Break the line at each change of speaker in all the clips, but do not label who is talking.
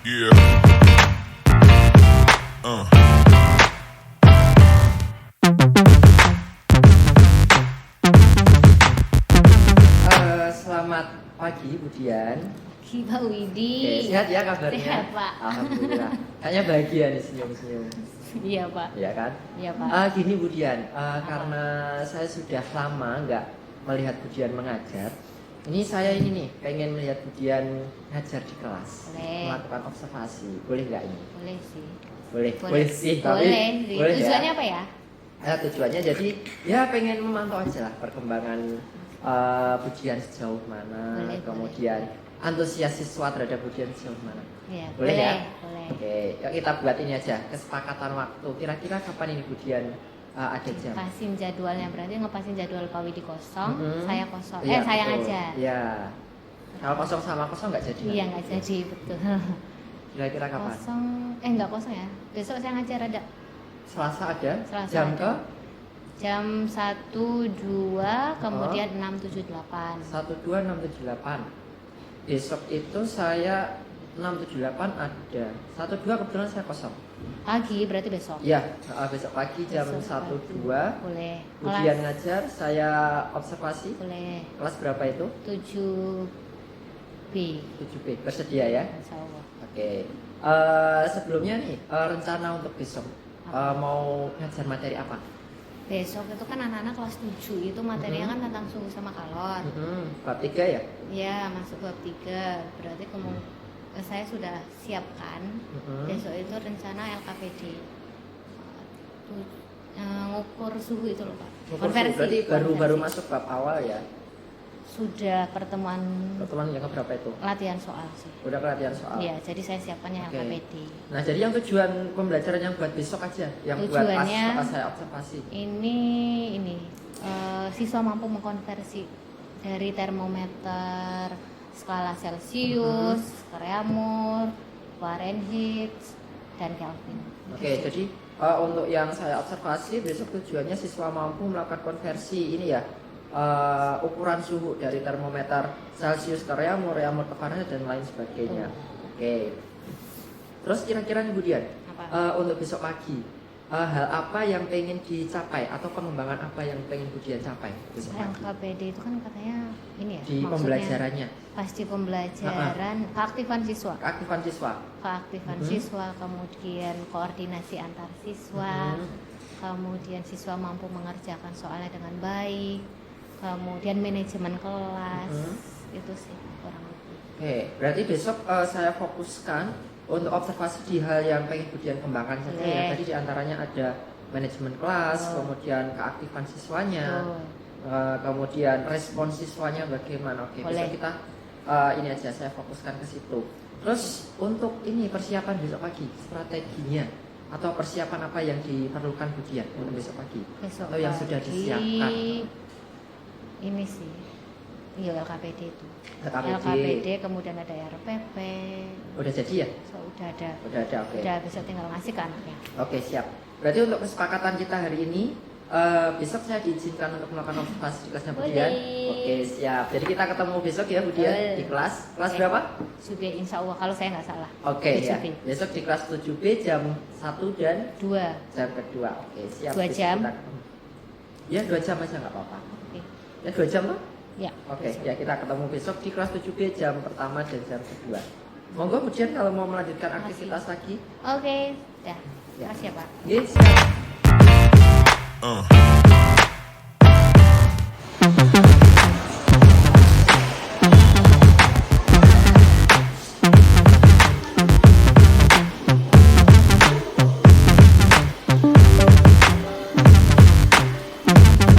Yeah. Uh.
Selamat pagi Budian.
Pak Widi.
Oke, sehat ya kabarnya?
Sehat, Pak.
Alhamdulillah. Kayaknya bahagia nih senyum-senyum.
Iya, Pak.
Iya kan?
Iya, Pak.
Gini Budian, karena saya sudah lama nggak melihat Budian mengajar. Ini saya ini nih pengen melihat Budian ngajar di kelas,
Boleh.
melakukan observasi. Boleh nggak ini?
Boleh sih.
Boleh sih. Tapi
Boleh. Tujuannya
ya.
apa ya?
Tujuannya jadi ya pengen memantau aja lah perkembangan Budian sejauh mana,
Boleh,
kemudian antusias siswa terhadap Budian sejauh mana.
Iya,
Boleh ya?
Boleh.
Oke, yuk kita buat ini aja kesepakatan waktu. Kira-kira kapan ini Budian ada jam?
Pasin jadwalnya, berarti ngepasin jadwal Pak Widi kosong, saya kosong.
Iya,
Saya
betul.
ngajar.
Iya. Kalau kosong sama kosong nggak jadi?
Iya, nggak jadi, betul.
Kira-kira kapan?
Kosong, nggak kosong ya. Besok saya ngajar ada.
Selasa ada?
Selasa
Jam
ada. Jam 1, 2, kemudian 6, 7, 8.
1, 2, 6, 7, 8. Besok itu saya 6, 7, 8 ada. 1, 2 kebetulan saya kosong.
Pagi, berarti besok.
Iya, besok pagi jam
Besok
1,
pagi.
2.
Boleh.
Budian ngajar, saya observasi.
Boleh.
Kelas berapa itu?
7B.
7B. Bersedia ya?
Insya Allah.
Oke. Sebelumnya nih, rencana untuk besok mau ngajar materi apa?
Besok itu kan anak-anak kelas 7 itu materinya kan tentang suhu sama kalor.
Bab 3 ya?
Ya, masuk bab 3. Berarti saya sudah siapkan. Besok itu rencana LKPD. Ngukur suhu itu loh, Pak. Konversi.
Berarti baru
konversi.
masuk bab awal ya?
Sudah pertemuan
Pertemuan yang berapa itu?
latihan soal sih.
Udah pelatihan soal?
Iya, jadi saya siapkannya
Oke.
LKPD.
Nah, jadi yang tujuan pembelajaran yang buat besok aja? Yang buat
Tujuannya-
pas saya observasi?
Ini siswa mampu mengkonversi dari termometer skala Celsius, Reaumur, Fahrenheit, dan Kelvin.
Oke, jadi untuk yang saya observasi besok tujuannya siswa mampu melakukan konversi ini ya, ukuran suhu dari termometer Celsius ke Reaumur, Reaumur ke Fahrenheit dan lain sebagainya. Oke. Terus kira-kira nih Budian,
Apa?
untuk besok pagi hal apa yang pengen dicapai atau pengembangan apa yang pengen Budian capai besok pagi
LKPD itu kan katanya ini ya,
di
maksudnya
pembelajarannya?
pasti pembelajaran, keaktifan siswa,
Keaktifan siswa.
siswa, kemudian koordinasi antar siswa, kemudian siswa mampu mengerjakan soalnya dengan baik, kemudian manajemen kelas, itu sih kurang lebih.
Oke, berarti besok saya fokuskan untuk observasi di hal yang pengen Budian kembangkan saja ya.
Boleh.
Tadi diantaranya ada manajemen kelas, kemudian keaktifan siswanya, kemudian respon siswanya bagaimana. Oke,
Boleh.
besok kita ini aja saya fokuskan ke situ. Terus untuk ini persiapan besok pagi, strateginya atau persiapan apa yang diperlukan Budian untuk besok pagi?
Besok
Atau yang sudah
pagi,
disiapkan?
ini sih, iya LKPD itu.
LKPD.
Kemudian ada RPP.
Udah jadi ya?
So, udah ada.
Udah ada, oke.
Udah besok tinggal ngasih ke anaknya.
Oke, siap. Berarti untuk kesepakatan kita hari ini, besok saya diizinkan untuk melakukan observasi di kelasnya Budian.
Boleh.
Oke, siap. Jadi kita ketemu besok ya Budian
Boleh.
di kelas. Kelas
Oke.
berapa?
Juga insya Allah kalau saya nggak salah.
Oke ya.
7B.
Besok di kelas 7B jam 1 dan
2.
jam kedua. Oke, siap.
2
Besok
jam.
kita ketemu. Ya 2 jam aja nggak apa-apa.
Oke.
Ya 2 jam loh.
Ya.
Oke,
besok.
ya kita ketemu besok di kelas 7B jam pertama dan jam kedua. Monggo Budian kalau mau melanjutkan
Makasih.
aktivitas lagi.
Oke. Ya.
Ya.
Makasih ya, Pak.
Yes, siap.
Uh.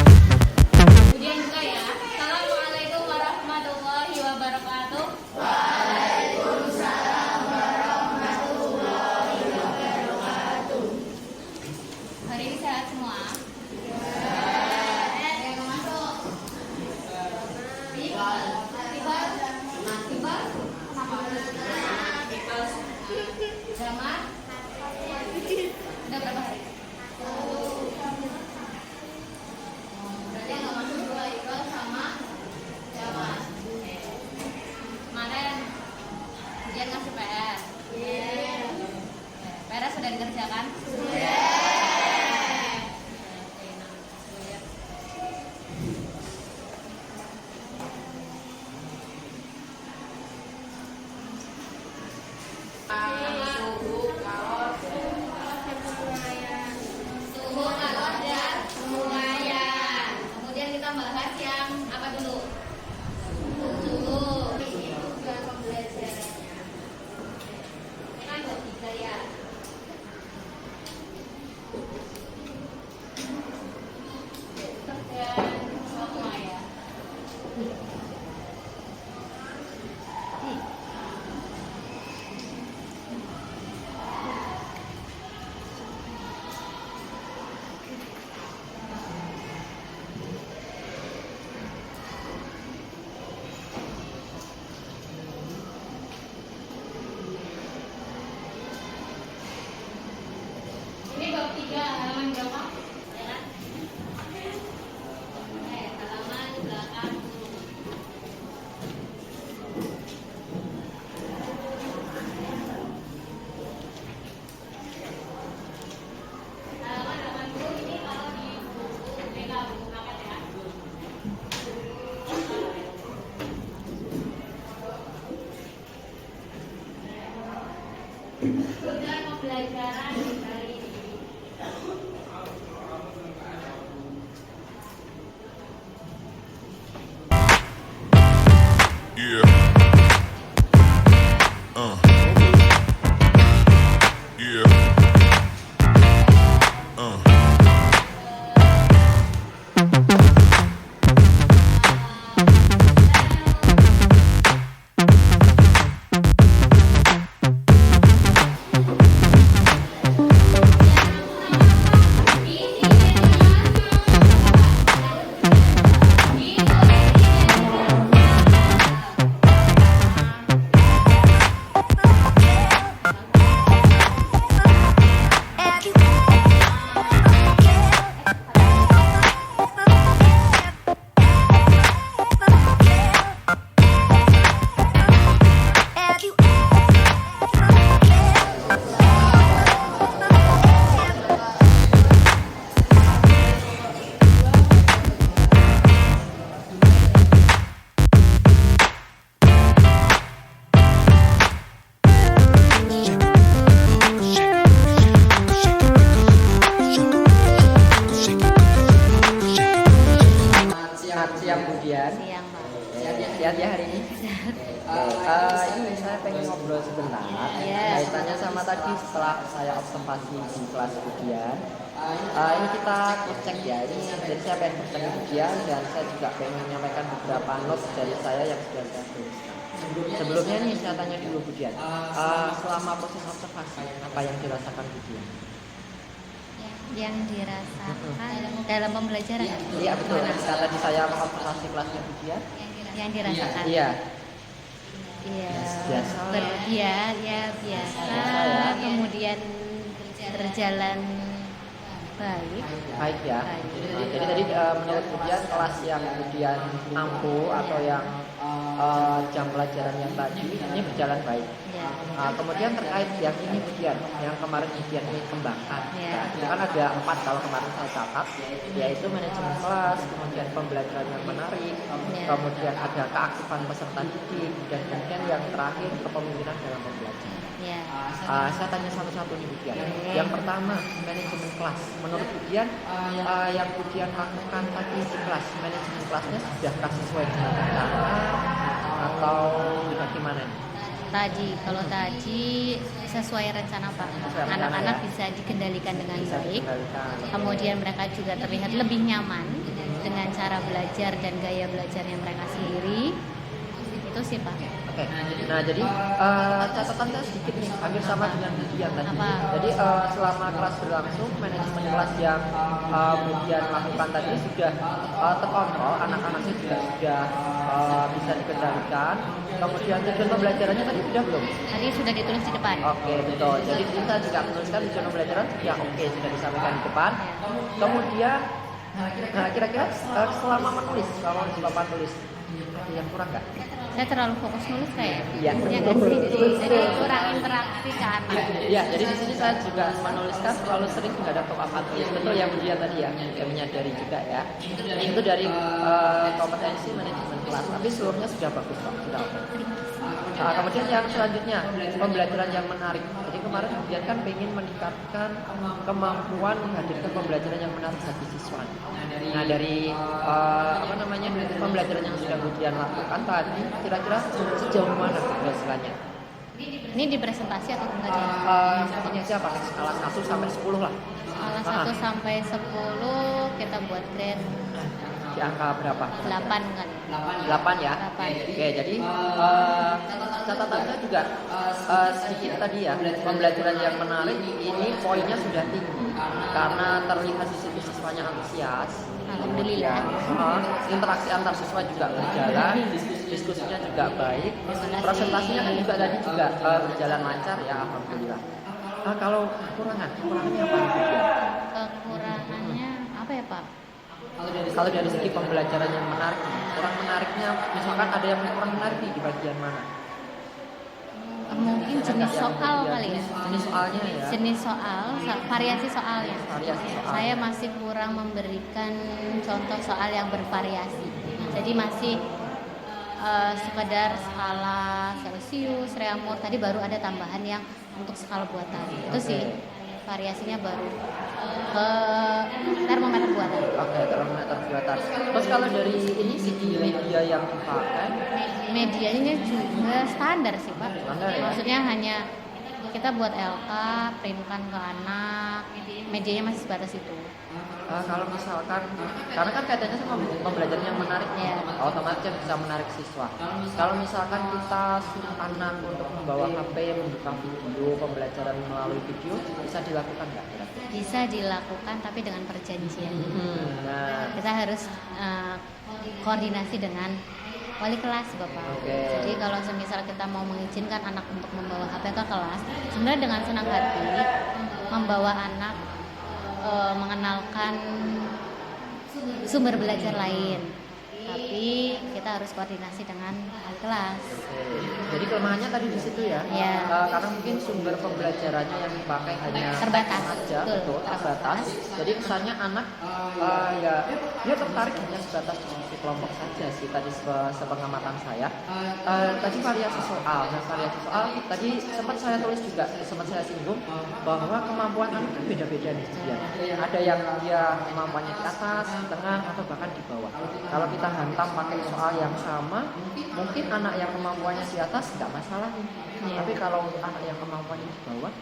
Kemudian juga ya. Assalamualaikum warahmatullahi wabarakatuh. Hari ini sehat semua? sudah dikerjakan? Suhu, kalor, dan penguraian. Kemudian kita bahas yang apa dulu? Suhu. Ini juga pembelajarannya. Ini kan ada 3 ya. Dan semua ya. Ini bab 3 halaman berapa? Ya kan? Halaman 80. Halaman 80 ini kalau di buku BK buku paket ya. Sudah pembelajaran kali ini.
Yeah. Yeah.
Siang Budian.
Siang, Pak.
Sehat ya hari ini. Ini saya pengen ngobrol sebentar.
Iya.
Kaitannya sama tadi setelah saya observasi di kelas Budian. Ini kita cross check ya. Ini jadi saya pengen cross check Budian dan saya juga pengen menyampaikan beberapa notes dari saya yang sudah saya tuliskan. Sebelumnya nih saya tanya dulu Budian. Selama proses observasi apa yang dirasakan Budian?
Yang dirasakan dalam pembelajaran.
Iya betul. Ketika tadi saya mengobservasi kelasnya Budian.
Yang dirasakan.
Iya.
Iya.
Biasa.
Biasa. Kemudian berjalan baik.
Baik ya. Jadi tadi menurut Budian kelas yang kemudian ampuh atau yang jam pelajaran yang tadi ini berjalan baik.
Ya.
Kemudian terkait yang ini Budian, yang kemarin Budian ini kembangkan.
Ya.
Itu kan ada 4 kalau kemarin saya catat, yaitu manajemen kelas, kemudian pembelajaran yang menarik,
Ya.
kemudian ada keaktifan peserta didik, dan kemudian yang terakhir kepemimpinan dalam pembelajaran.
Ya.
Saya tanya satu-satu nih Budian.
Oke.
Yang pertama manajemen kelas. Menurut Budian, yang Budian lakukan tadi di kelas, manajemen kelasnya sudahkah sesuai dengan rencana atau bagaimana nih?
Kalau tadi sesuai rencana Pak.
Sesuai rencana,
Anak-anak
ya.
bisa dikendalikan dengan
Bisa
baik.
dikendalikan.
Kemudian mereka juga terlihat lebih nyaman dengan cara belajar dan gaya belajar yang mereka sendiri. Itu sih Pak.
Oke. Nah jadi catatan saya sedikit nih, hampir sama dengan Budian tadi.
Apa?
Jadi selama kelas berlangsung, manajemen kelas yang Budian lakukan tadi sudah terkontrol, anak-anaknya juga sudah bisa dikendalikan. Kemudian tujuan pembelajarannya tadi sudah belum?
Tadi sudah ditulis di depan.
Oke betul. Jadi kita juga menuliskan tujuan pembelajaran sudah oke, sudah disampaikan di depan. Kemudian kira-kira selama menulis, selama Bapak tulis ada yang kurang nggak?
Saya terlalu fokus nulis kayak.
Iya.
Ya nggak sih? Jadi kurang interaksi berinteraksi ke anak.
Ya, jadi di sini saya juga menuliskan terlalu sering menghadap ke papan tulis. Betul yang dia tadi ya, saya menyadari juga ya. Itu dari kompetensi manajemen kelas, tapi seluruhnya sudah bagus kok, sudah oke. Kemudian yang selanjutnya, pembelajaran yang menarik. Jadi kemarin kemudian kan pengen meningkatkan kemampuan menghadirkan pembelajaran yang menarik bagi siswa. Nah dari pembelajaran yang sudah kemudian lakukan tadi, kira-kira sejauh mana keberhasilannya?
Ini di presentasi atau enggak ya?
Ini aja pakai skala 1 sampai 10 lah.
Skala 1 sampai 10 kita buat grade
Di angka berapa?
8 kan?
8 ya?
8.
Oke, jadi catatannya juga sedikit tadi ya, pembelajaran yang menarik ini poinnya sudah tinggi karena terlihat di situ siswanya antusias.
Alhamdulillah.
Interaksi antar siswa juga berjalan, diskusinya juga baik, presentasinya kan juga tadi juga berjalan lancar ya, alhamdulillah. Kalau kekurangannya apa?
Kekurangannya apa ya Pak?
Kalau dari segi pembelajaran yang menarik, kurang menariknya, misalkan ada yang kurang menarik nih di bagian mana?
Mungkin jenis soal kali ya.
Jenis soalnya ya.
Jenis soal, variasi soalnya.
Variasi soal.
Saya masih kurang memberikan contoh soal yang bervariasi. Jadi masih sekedar skala Celsius, Reaumur. Tadi baru ada tambahan yang untuk skala buatan. Itu sih variasinya baru ke termometer buatan.
Oke, termometer buatan. Terus kalau dari ini segi media yang dipakai,
medianya juga standar sih Pak.
Standar ya?
Maksudnya hanya kita buat LK, printkan ke anak, medianya masih sebatas itu.
Kalau misalkan, karena kan kaitannya sama pembelajaran yang menarik,
Ya.
otomatis bisa menarik siswa. Kalau misalkan kita suruh anak untuk membawa HP, membuka video, pembelajaran melalui video, bisa dilakukan nggak?
Bisa dilakukan tapi dengan perjanjian.
Nah,
Kita harus koordinasi dengan wali kelas Bapak.
Oke.
Jadi kalau semisal kita mau mengizinkan anak untuk membawa HP ke kelas, sebenarnya dengan senang hati membawa anak mengenalkan sumber belajar lain. Tapi kita harus koordinasi dengan wali kelas.
jadi kelemahannya tadi di situ ya.
Ya.
Karena mungkin sumber pembelajarannya yang dipakai hanya
Terbatas.
aja,
Betul.
terbatas. Jadi kesannya anak ya dia tertarik hanya sebatas diskusi kelompok saja sih tadi sepengamatan saya. Tadi variasi soal. Nah, variasi soal tadi sempat saya tulis juga, sempat saya singgung bahwa kemampuan anak kan beda-beda nih dia. Ada yang dia kemampuannya di atas, di tengah atau bahkan di bawah. Kalau kita hantam pakai soal yang sama, mungkin anak yang kemampuannya di atas nggak masalah nih. Tapi kalau anak yang kemampuannya di bawah,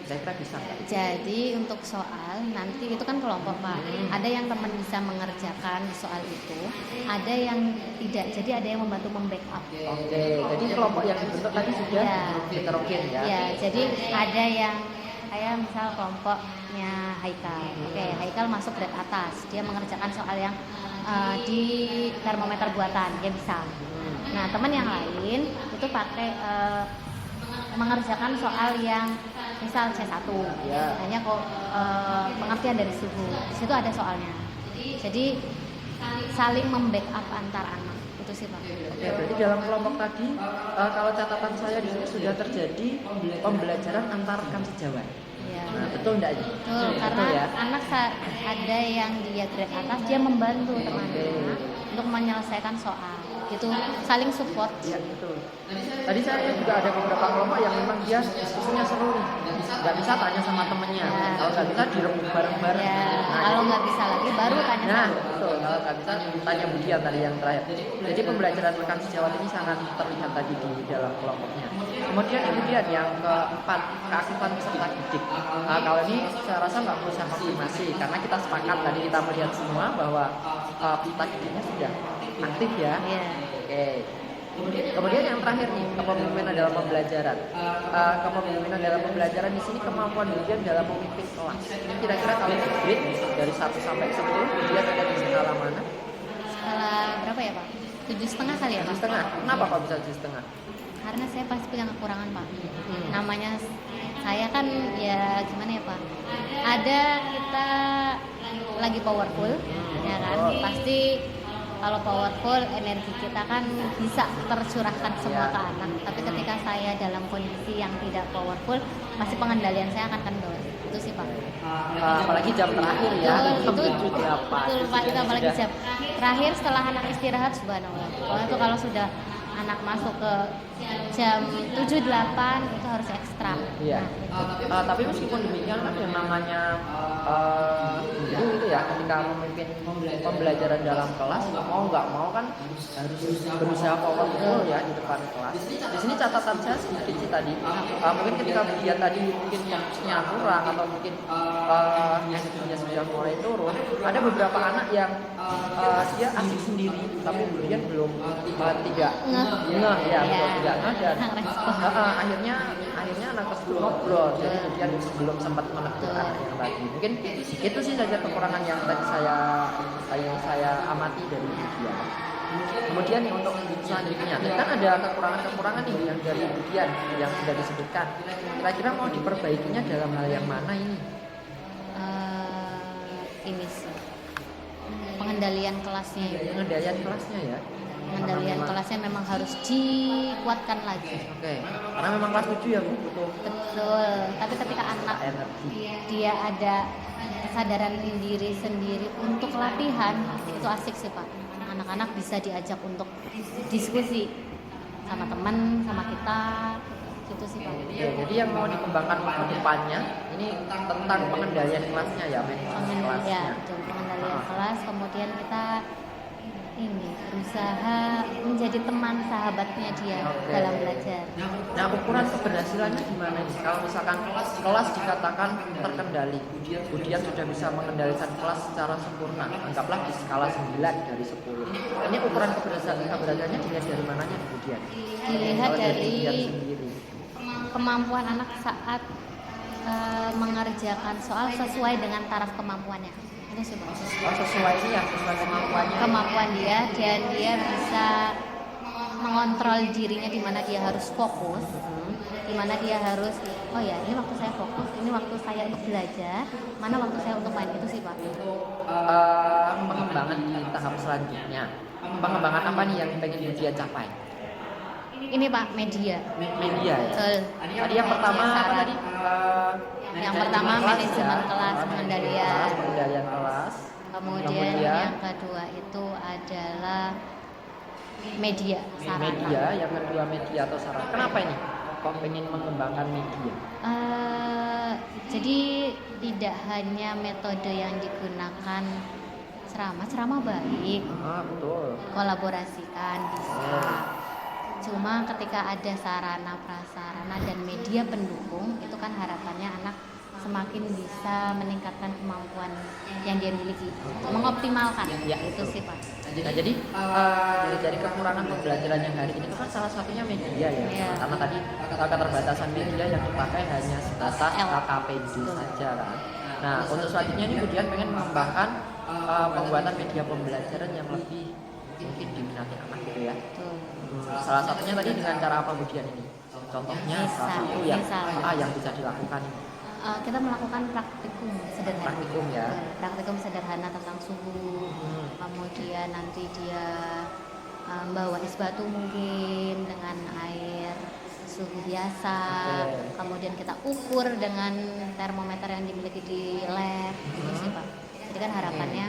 kira-kira bisa nggak?
Jadi untuk soal nanti itu kan kelompok Pak. Ada yang teman bisa mengerjakan soal itu, ada yang tidak. Jadi ada yang membantu membackup.
Oke, jadi kelompok yang dibentuk tadi sudah
Ya.
heterogen ya.
Ya, jadi ada yang kayak misal kelompoknya Haikal. Oke, Haikal masuk grade atas. Dia mengerjakan soal yang di termometer buatan, dia bisa. Nah, teman yang lain itu pakai mengerjakan soal yang misal C1.
Ya.
Hanya kok pengertian dari suhu. Di situ ada soalnya. Jadi saling membackup antar anak. Itu sih Pak.
Oke, berarti dalam kelompok tadi kalau catatan saya di sini sudah terjadi pembelajaran antar rekan sejawat.
Ya.
Nah, betul enggak ini?
Betul, karena
ya.
anak ada yang dia grade atas, dia membantu temannya untuk menyelesaikan soal. Gitu, saling support.
Iya, betul. Tadi saya lihat juga ada beberapa kelompok yang memang dia diskusinya seru nih. Nggak bisa tanya sama temennya.
Ya.
Kalau nggak bisa direbut bareng-bareng.
Ya, kalau nggak bisa lagi baru tanya
Nah,
sama.
betul. Kalau nggak bisa tanya Budian tadi yang terakhir. Jadi pembelajaran rekan sejawat ini sangat terlihat tadi di dalam kelompoknya. Kemudian yang keempat, keaktifan peserta didik. Kalau ini saya rasa nggak perlu saya konfirmasi karena kita sepakat tadi kita melihat semua bahwa peserta didiknya sudah aktif ya.
Iya.
Oke. Kemudian yang terakhir nih, kepemimpinan dalam pembelajaran. Kepemimpinan dalam pembelajaran di sini kemampuan Budian dalam memimpin kelas. Ini kira-kira kalau grade dari 1 sampai 10, Budian ada di skala mana?
Skala berapa ya Pak? 7,5 kali ya Pak?
7,5. Kenapa kok bisa 7,5?
Karena saya pasti punya kekurangan Pak. Namanya saya kan ya gimana ya Pak? Ada kita lagi powerful, ya kan? Pasti Kalau powerful, energi kita kan bisa tercurahkan semua ke anak. Tapi ketika saya dalam kondisi yang tidak powerful, pasti pengendalian saya akan kendor. Itu sih Pak.
Apalagi jam terakhir ya.
Betul,
Jam 7.8.
betul Pak. Itu apalagi jam terakhir setelah anak istirahat, subhanallah. Itu kalau sudah anak masuk ke jam 7-8 itu harus ekstra.
Iya. Tapi meskipun demikian kan yang namanya guru itu ya ketika memimpin pembelajaran dalam kelas mau nggak mau kan harus berusaha powerful ya di depan kelas. Di sini catatan saya sedikit sih tadi. Mungkin ketika dia tadi mungkin fokusnya kurang atau mungkin energinya sudah mulai turun. Ada beberapa anak yang dia asik sendiri tapi kemudian belum tidak ngeh ya, betul, tidak ngeh dan akhirnya anak tersebut ngobrol jadi kemudian belum sempat menegur anak yang tadi. Mungkin itu sih saja kekurangan yang tadi saya amati dari dia. Kemudian nih untuk selanjutnya, tadi kan ada kekurangan-kekurangan nih yang dari Budian yang sudah disebutkan. Kira-kira mau diperbaikinya dalam hal yang mana ini?
Ini sih pengendalian kelasnya.
Pengendalian kelasnya ya.
Pengendalian kelasnya memang harus dikuatkan lagi.
Oke. Karena memang kelas 7 ya Bu, betul.
Betul. Tapi ketika anak dia ada kesadaran diri sendiri untuk latihan, itu asik sih Pak. Anak-anak bisa diajak untuk diskusi sama teman, sama kita, gitu sih Pak.
Oke, jadi yang mau dikembangkan ke depannya ini tentang pengendalian kelasnya ya, kelasnya.
Ya, betul, pengendalian kelas. Kemudian kita ini berusaha menjadi teman sahabatnya dia dalam belajar.
Nah, ukuran keberhasilannya gimana nih? Kalau misalkan kelas dikatakan terkendali, Budian sudah bisa mengendalikan kelas secara sempurna, anggaplah di skala 9 dari 10. Ini ukuran keberhasilannya dilihat dari mananya Budian?
Dilihat dari
Budian sendiri.
kemampuan anak saat mengerjakan soal sesuai dengan taraf kemampuannya. Itu sih Pak.
Sesuai ini ya, sesuai kemampuannya.
Kemampuan dia dan dia bisa mengontrol dirinya di mana dia harus fokus, di mana dia harus oh ya ini waktu saya fokus, ini waktu saya belajar, mana waktu saya untuk main. Itu sih Pak.
Pengembangan di tahap selanjutnya, pengembangan apa nih yang pengen Budian capai?
Ini Pak, media.
Media ya.
Betul.
Tadi yang pertama apa tadi?
Yang pertama manajemen kelas, pengendalian
kelas.
Kemudian yang kedua itu adalah media, sarana.
Media, yang kedua media atau sarana. Kenapa ini? Kok pengen mengembangkan media?
Jadi tidak hanya metode yang digunakan ceramah baik,
Betul.
kolaborasikan bisa. Cuma ketika ada sarana prasarana dan media pendukung, itu kan harapannya anak semakin bisa meningkatkan kemampuan yang dia miliki, mengoptimalkan.
Ya,
itu sih Pak.
Nah, jadi dari kekurangan pembelajaran yang hari ini itu kan salah satunya media ya.
Ya.
Karena tadi keterbatasan media yang dipakai hanya sebatas KKPD saja kan. Nah, untuk selanjutnya ini Budian pengen mengembangkan pembuatan media pembelajaran yang lebih mungkin diminati anak gitu ya. Salah satunya tadi dengan cara apa Budian ini? Contohnya salah satu yang bisa dilakukan.
Kita melakukan praktikum sederhana.
Praktikum ya.
Praktikum sederhana tentang suhu. Kemudian nanti dia bawa es batu mungkin dengan air suhu biasa. Kemudian kita ukur dengan termometer yang dimiliki di lab. Gitu sih Pak. Jadi kan harapannya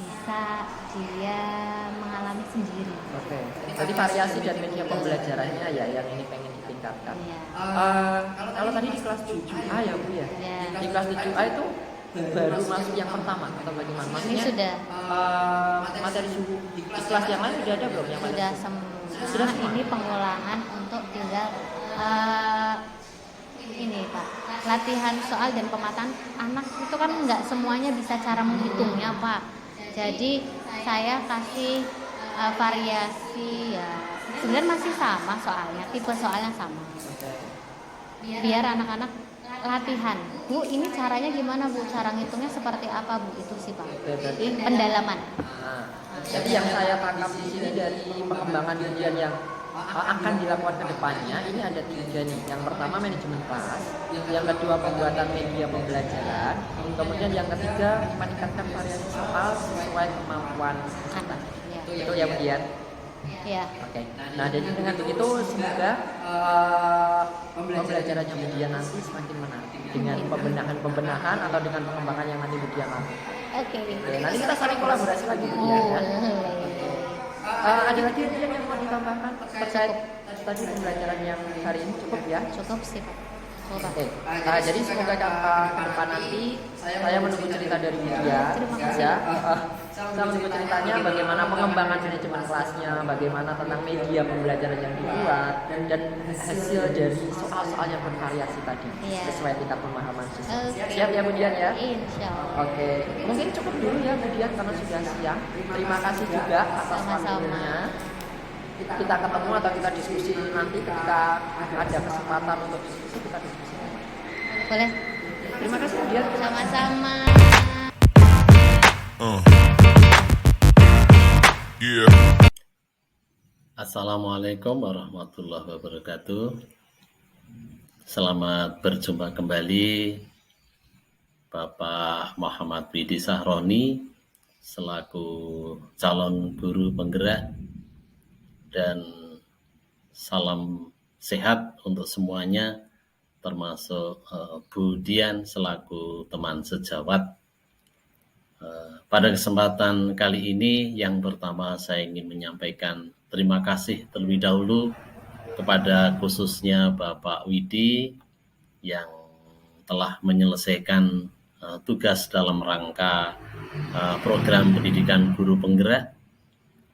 bisa dia mengalami sendiri.
Oke. Jadi variasi dan media pembelajarannya ya yang ini pengen ditingkatkan.
Iya.
Kalau tadi di kelas 7A ya Bu ya. Di kelas 7A itu baru masuk yang pertama atau bagaimana? Maksudnya
Ini sudah
materi suhu di kelas yang lain sudah ada belum yang
sudah semua. Ini pengolahan untuk tinggal ini Pak, latihan soal dan pemetaan anak itu kan nggak semuanya bisa cara menghitungnya Pak. Jadi saya kasih variasi ya, sebenarnya masih sama soalnya, tipe soalnya sama. Biar anak-anak latihan, Bu ini caranya gimana Bu, cara ngitungnya seperti apa Bu, itu sih Pak.
Berarti
pendalaman.
Jadi yang saya tangkap di sini dari pengembangan Budian yang akan dilakukan ke depannya ini ada 3 nih. Yang pertama manajemen kelas, yang kedua pembuatan media pembelajaran, kemudian yang ketiga meningkatkan variasi soal sesuai kemampuan kita.
Ya.
Itu ya kemudian.
Ya.
Oke. Nah, jadi dengan begitu semoga pembelajarannya Budian nanti semakin menarik dengan pembenahan atau dengan pengembangan yang nanti Budian lakukan.
Oke.
Oke, nanti kita saling kolaborasi lagi Budian ya. Ada lagi yang mau ditambahkan terkait tadi pembelajaran yang hari ini cukup ya?
Cukup sih Pak.
Oke. Jadi semoga ke depan nanti saya menunggu cerita dari Budian.
Terima kasih.
Ya. Saya menunggu ceritanya bagaimana pengembangan manajemen kelasnya, bagaimana tentang media pembelajaran yang dibuat dan hasil dari soal-soal yang bervariasi tadi
Iya.
sesuai tingkat pemahaman siswa.
Oke.
Siap ya Budian ya?
Insya Allah.
Oke, mungkin cukup dulu ya Budian karena sudah siang. Terima kasih juga atas
Sama-sama.
waktunya. Kita ketemu atau kita diskusi nanti ketika ada kesempatan untuk diskusi kita diskusi.
Boleh.
Terima kasih Budian.
Sama-sama.
Yeah.
Assalamualaikum warahmatullahi wabarakatuh. Selamat berjumpa kembali Bapak Muhammad Widi Sahroni selaku calon guru penggerak, dan salam sehat untuk semuanya, termasuk Bu Dian selaku teman sejawat. Pada kesempatan kali ini, yang pertama saya ingin menyampaikan terima kasih terlebih dahulu kepada khususnya Bapak Widi yang telah menyelesaikan tugas dalam rangka program pendidikan guru penggerak,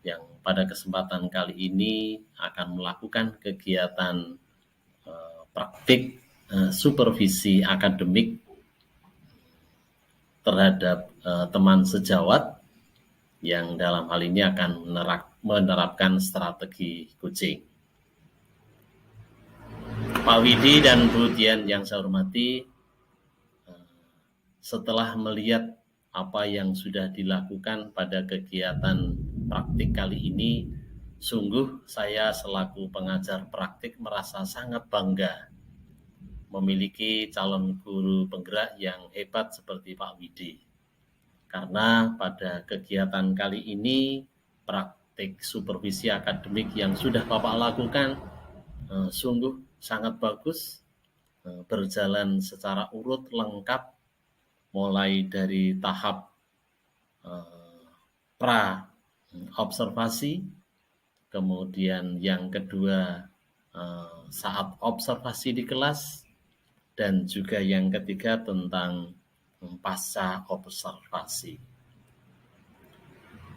yang pada kesempatan kali ini akan melakukan kegiatan praktik supervisi akademik terhadap teman sejawat yang dalam hal ini akan menerapkan strategi coaching. Pak Widi dan Bu Dian yang saya hormati, setelah melihat apa yang sudah dilakukan pada kegiatan praktik kali ini, sungguh saya selaku pengajar praktik merasa sangat bangga memiliki calon guru penggerak yang hebat seperti Pak Widi. Karena pada kegiatan kali ini, praktik supervisi akademik yang sudah Bapak lakukan sungguh sangat bagus, berjalan secara urut lengkap, mulai dari tahap pra observasi, kemudian yang kedua saat observasi di kelas, dan juga yang ketiga tentang pasca observasi.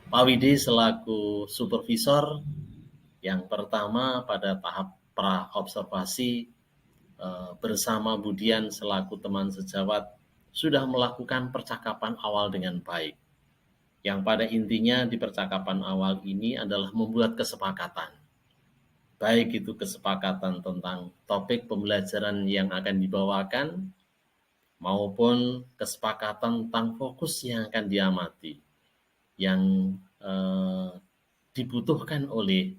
Pak Widi selaku supervisor, yang pertama pada tahap pra observasi bersama Budian selaku teman sejawat sudah melakukan percakapan awal dengan baik. Yang pada intinya di percakapan awal ini adalah membuat kesepakatan. Baik itu kesepakatan tentang topik pembelajaran yang akan dibawakan, maupun kesepakatan tentang fokus yang akan diamati, yang dibutuhkan oleh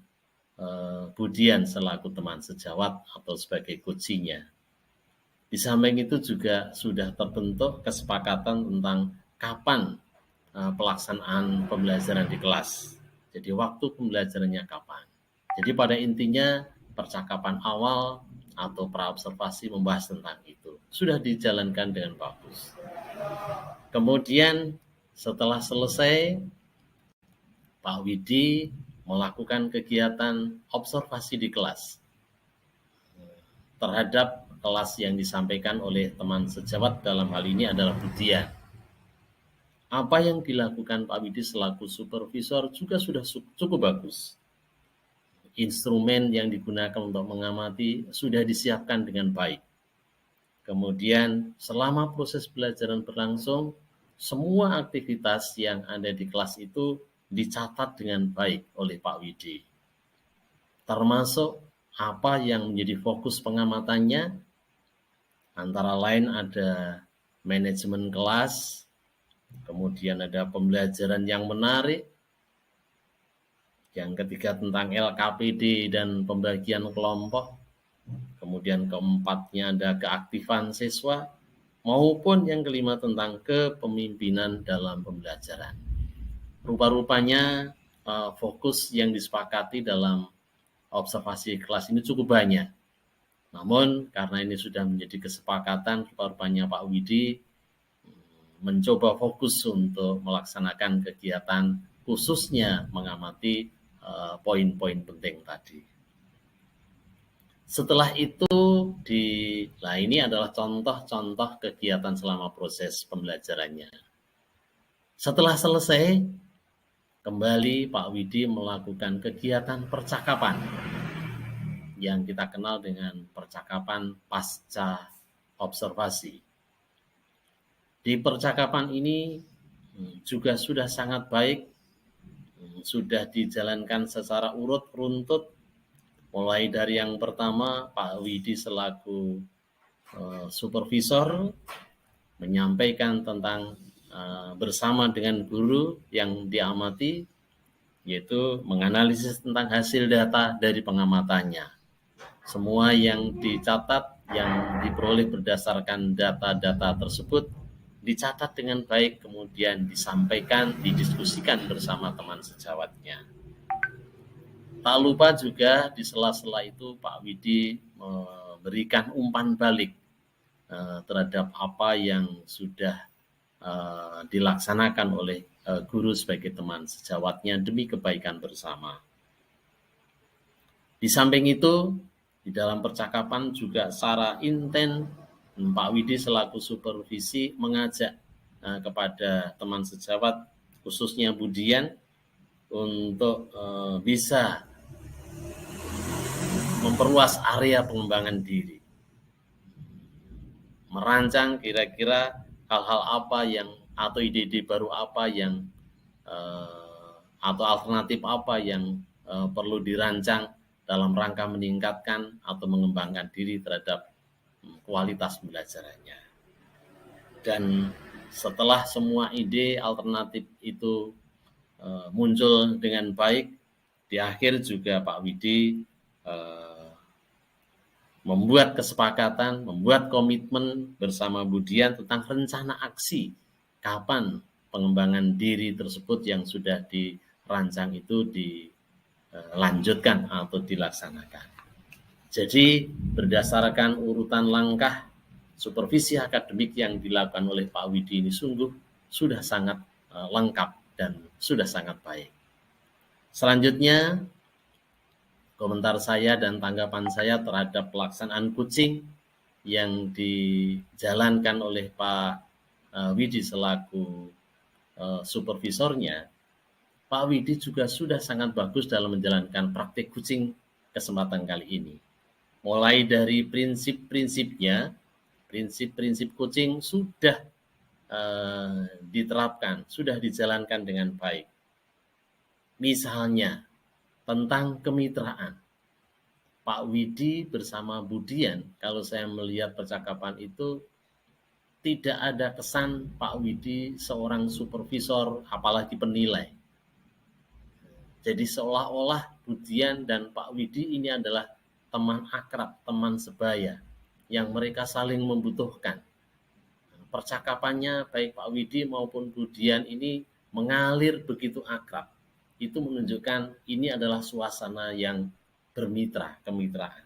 Budian selaku teman sejawat atau sebagai coaching-nya. Di samping itu juga sudah terbentuk kesepakatan tentang kapan pelaksanaan pembelajaran di kelas. Jadi waktu pembelajarannya kapan. Jadi pada intinya percakapan awal atau praobservasi membahas tentang itu. Sudah dijalankan dengan bagus. Kemudian setelah selesai, Pak Widi melakukan kegiatan observasi di kelas terhadap kelas yang disampaikan oleh teman sejawat, dalam hal ini adalah Budian. Apa yang dilakukan Pak Widi selaku supervisor juga sudah cukup bagus. Instrumen yang digunakan untuk mengamati sudah disiapkan dengan baik. Kemudian selama proses pelajaran berlangsung, semua aktivitas yang ada di kelas itu dicatat dengan baik oleh Pak Widi. Termasuk apa yang menjadi fokus pengamatannya, antara lain ada manajemen kelas, kemudian ada pembelajaran yang menarik, yang ketiga tentang LKPD dan pembagian kelompok, kemudian keempatnya ada keaktifan siswa, maupun yang kelima tentang kepemimpinan dalam pembelajaran. Rupa-rupanya fokus yang disepakati dalam observasi kelas ini cukup banyak. Namun karena ini sudah menjadi kesepakatan, rupa-rupanya Pak Widi mencoba fokus untuk melaksanakan kegiatan khususnya mengamati poin-poin penting tadi. Setelah itu, ini adalah contoh-contoh kegiatan selama proses pembelajarannya. Setelah selesai, kembali Pak Widi melakukan kegiatan percakapan yang kita kenal dengan percakapan pasca observasi. Di percakapan ini juga sudah sangat baik, sudah dijalankan secara urut runtut, mulai dari yang pertama Pak Widi selaku supervisor menyampaikan tentang bersama dengan guru yang diamati, yaitu menganalisis tentang hasil data dari pengamatannya. Semua yang dicatat, yang diperoleh berdasarkan data-data tersebut dicatat dengan baik, kemudian disampaikan, didiskusikan bersama teman sejawatnya. Tak lupa juga di sela-sela itu Pak Widi memberikan umpan balik terhadap apa yang sudah dilaksanakan oleh guru sebagai teman sejawatnya demi kebaikan bersama. Di samping itu, di dalam percakapan juga secara intens Pak Widi selaku supervisi mengajak kepada teman sejawat, khususnya Budian, untuk bisa memperluas area pengembangan diri. Merancang kira-kira hal-hal apa yang, atau ide-ide baru apa yang, atau alternatif apa yang perlu dirancang dalam rangka meningkatkan atau mengembangkan diri terhadap kualitas pembelajarannya. Dan setelah semua ide alternatif itu muncul dengan baik, di akhir juga Pak Widi membuat kesepakatan, membuat komitmen bersama Budian tentang rencana aksi kapan pengembangan diri tersebut yang sudah dirancang itu dilanjutkan atau dilaksanakan. Jadi berdasarkan urutan langkah supervisi akademik yang dilakukan oleh Pak Widi ini sungguh sudah sangat lengkap dan sudah sangat baik. Selanjutnya, komentar saya dan tanggapan saya terhadap pelaksanaan coaching yang dijalankan oleh Pak Widi selaku supervisornya. Pak Widi juga sudah sangat bagus dalam menjalankan praktik coaching kesempatan kali ini. Mulai dari prinsip-prinsipnya, prinsip-prinsip coaching sudah diterapkan, sudah dijalankan dengan baik. Misalnya, tentang kemitraan. Pak Widi bersama Budian, kalau saya melihat percakapan itu, tidak ada kesan Pak Widi seorang supervisor, apalagi penilai. Jadi seolah-olah Budian dan Pak Widi ini adalah teman akrab, teman sebaya, yang mereka saling membutuhkan. Percakapannya baik Pak Widi maupun Budian ini mengalir begitu akrab. Itu menunjukkan ini adalah suasana yang bermitra, kemitraan.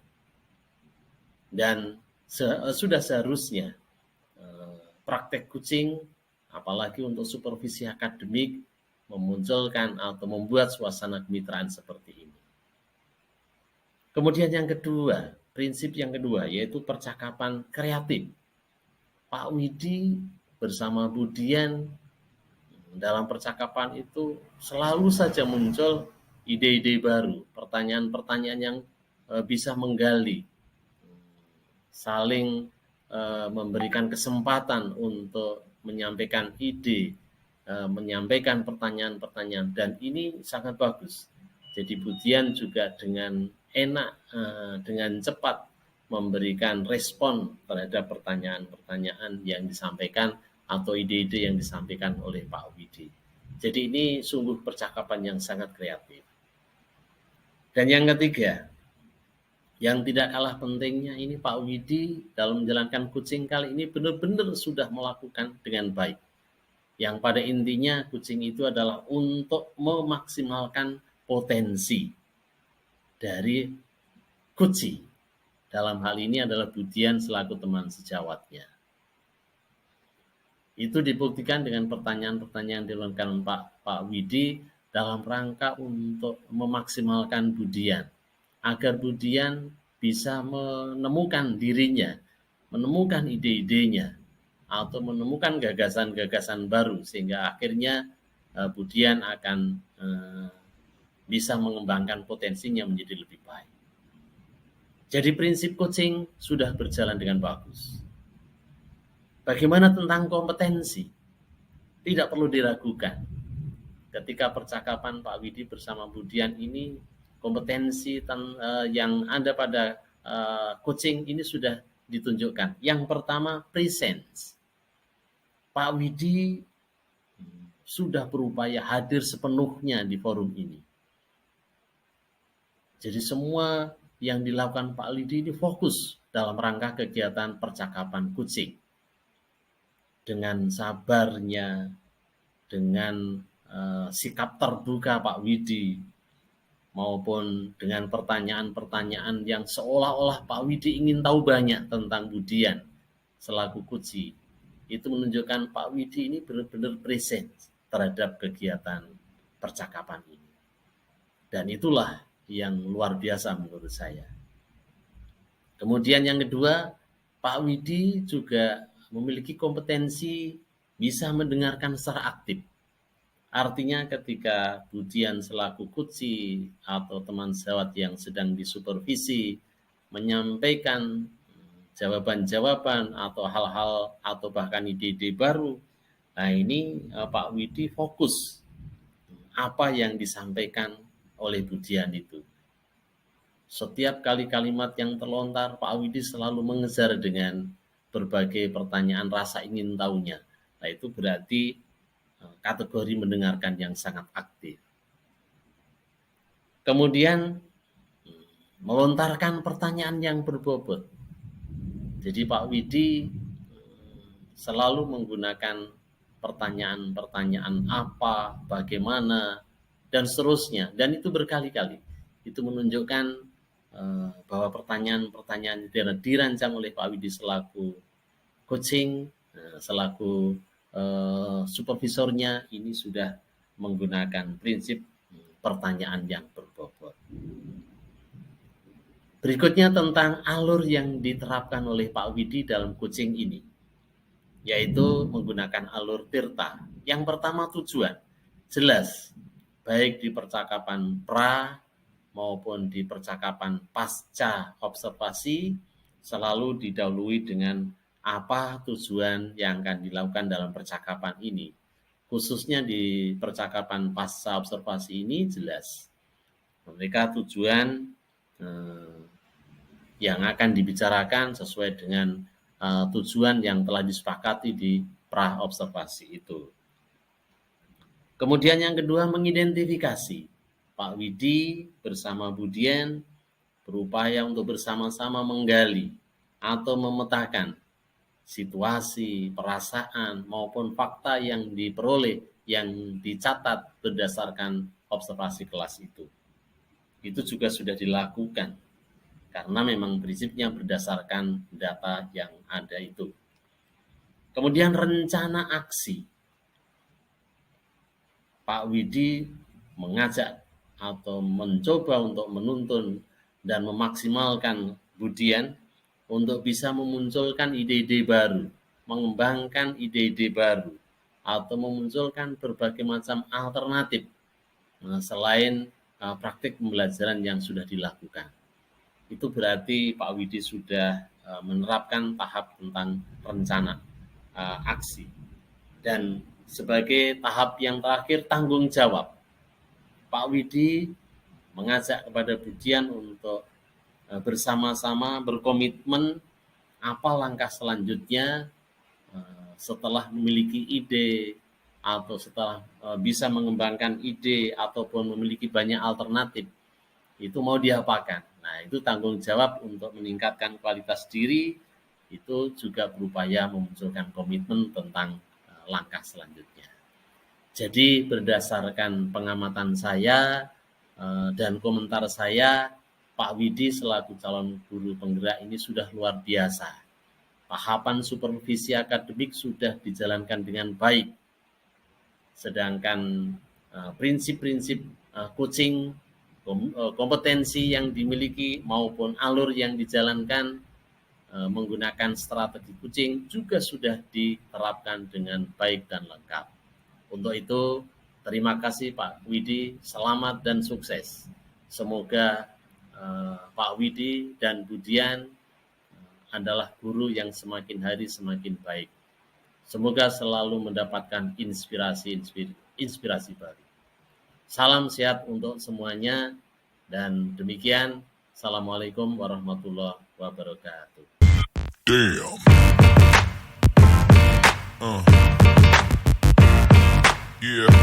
Dan sudah seharusnya praktek coaching, apalagi untuk supervisi akademik, memunculkan atau membuat suasana kemitraan seperti ini. Kemudian yang kedua, prinsip yang kedua, yaitu percakapan kreatif. Pak Widi bersama Budian dalam percakapan itu selalu saja muncul ide-ide baru, pertanyaan-pertanyaan yang bisa menggali, saling memberikan kesempatan untuk menyampaikan ide, menyampaikan pertanyaan-pertanyaan, dan ini sangat bagus. Jadi Budian juga dengan enak, dengan cepat memberikan respon terhadap pertanyaan-pertanyaan yang disampaikan atau ide-ide yang disampaikan oleh Pak Widi. Jadi ini sungguh percakapan yang sangat kreatif. Dan yang ketiga, yang tidak kalah pentingnya ini Pak Widi dalam menjalankan coaching kali ini benar-benar sudah melakukan dengan baik. Yang pada intinya coaching itu adalah untuk memaksimalkan potensi dari coaching. Dalam hal ini adalah Budian selaku teman sejawatnya. Itu dibuktikan dengan pertanyaan-pertanyaan yang dilakukan Pak Widi dalam rangka untuk memaksimalkan Budian. Agar Budian bisa menemukan dirinya, menemukan ide-idenya, atau menemukan gagasan-gagasan baru, sehingga akhirnya Budian akan bisa mengembangkan potensinya menjadi lebih baik. Jadi prinsip coaching sudah berjalan dengan bagus. Bagaimana tentang kompetensi? Tidak perlu diragukan. Ketika percakapan Pak Widi bersama Budian ini, kompetensi yang ada pada coaching ini sudah ditunjukkan. Yang pertama, presence. Pak Widi sudah berupaya hadir sepenuhnya di forum ini. Jadi semua yang dilakukan Pak Widi ini fokus dalam rangka kegiatan percakapan coaching. Dengan sabarnya, dengan sikap terbuka Pak Widi, maupun dengan pertanyaan-pertanyaan yang seolah-olah Pak Widi ingin tahu banyak tentang Budian selaku coach, itu menunjukkan Pak Widi ini benar-benar present terhadap kegiatan percakapan ini. Dan itulah yang luar biasa menurut saya. Kemudian yang kedua, Pak Widi juga memiliki kompetensi bisa mendengarkan secara aktif. Artinya ketika Budian selaku coach atau teman sejawat yang sedang disupervisi menyampaikan jawaban-jawaban atau hal-hal atau bahkan ide-ide baru, nah ini Pak Widi fokus apa yang disampaikan oleh Budian itu. Setiap kali kalimat yang terlontar, Pak Widi selalu mengejar dengan berbagai pertanyaan rasa ingin tahunya. Nah itu berarti kategori mendengarkan yang sangat aktif. Kemudian melontarkan pertanyaan yang berbobot. Jadi Pak Widi selalu menggunakan pertanyaan-pertanyaan apa, bagaimana, dan seterusnya. Dan itu berkali-kali. Itu menunjukkan bahwa pertanyaan-pertanyaan dirancang oleh Pak Widi selaku coaching, selaku supervisornya ini sudah menggunakan prinsip pertanyaan yang berbobot. Berikutnya tentang alur yang diterapkan oleh Pak Widi dalam coaching ini, yaitu menggunakan alur tirta. Yang pertama tujuan, jelas, baik di percakapan pra maupun di percakapan pasca observasi selalu didahului dengan apa tujuan yang akan dilakukan dalam percakapan ini. Khususnya di percakapan pasca observasi ini jelas. Mereka tujuan yang akan dibicarakan sesuai dengan tujuan yang telah disepakati di pra observasi itu. Kemudian yang kedua, mengidentifikasi. Pak Widi bersama Budian berupaya untuk bersama-sama menggali atau memetakan situasi, perasaan, maupun fakta yang diperoleh, yang dicatat berdasarkan observasi kelas itu. Itu juga sudah dilakukan, karena memang prinsipnya berdasarkan data yang ada itu. Kemudian rencana aksi. Pak Widi mengajak atau mencoba untuk menuntun dan memaksimalkan Budian untuk bisa memunculkan ide-ide baru, mengembangkan ide-ide baru, atau memunculkan berbagai macam alternatif selain praktik pembelajaran yang sudah dilakukan. Itu berarti Pak Widi sudah menerapkan tahap tentang rencana aksi. Dan sebagai tahap yang terakhir, tanggung jawab. Pak Widi mengajak kepada Budian untuk bersama-sama berkomitmen apa langkah selanjutnya setelah memiliki ide atau setelah bisa mengembangkan ide ataupun memiliki banyak alternatif. itu mau diapakan. Nah, itu tanggung jawab untuk meningkatkan kualitas diri, itu juga berupaya memunculkan komitmen tentang langkah selanjutnya. Jadi berdasarkan pengamatan saya dan komentar saya, Pak Widi selaku calon guru penggerak ini sudah luar biasa. Tahapan supervisi akademik sudah dijalankan dengan baik. Sedangkan prinsip-prinsip coaching, kompetensi yang dimiliki maupun alur yang dijalankan menggunakan strategi coaching juga sudah diterapkan dengan baik dan lengkap. Untuk itu, terima kasih Pak Widi, selamat dan sukses. Semoga Pak Widi dan Bu Dian adalah guru yang semakin hari semakin baik. Semoga selalu mendapatkan inspirasi baru. Salam sehat untuk semuanya, dan demikian. Assalamualaikum warahmatullahi wabarakatuh.
Damn. Yeah.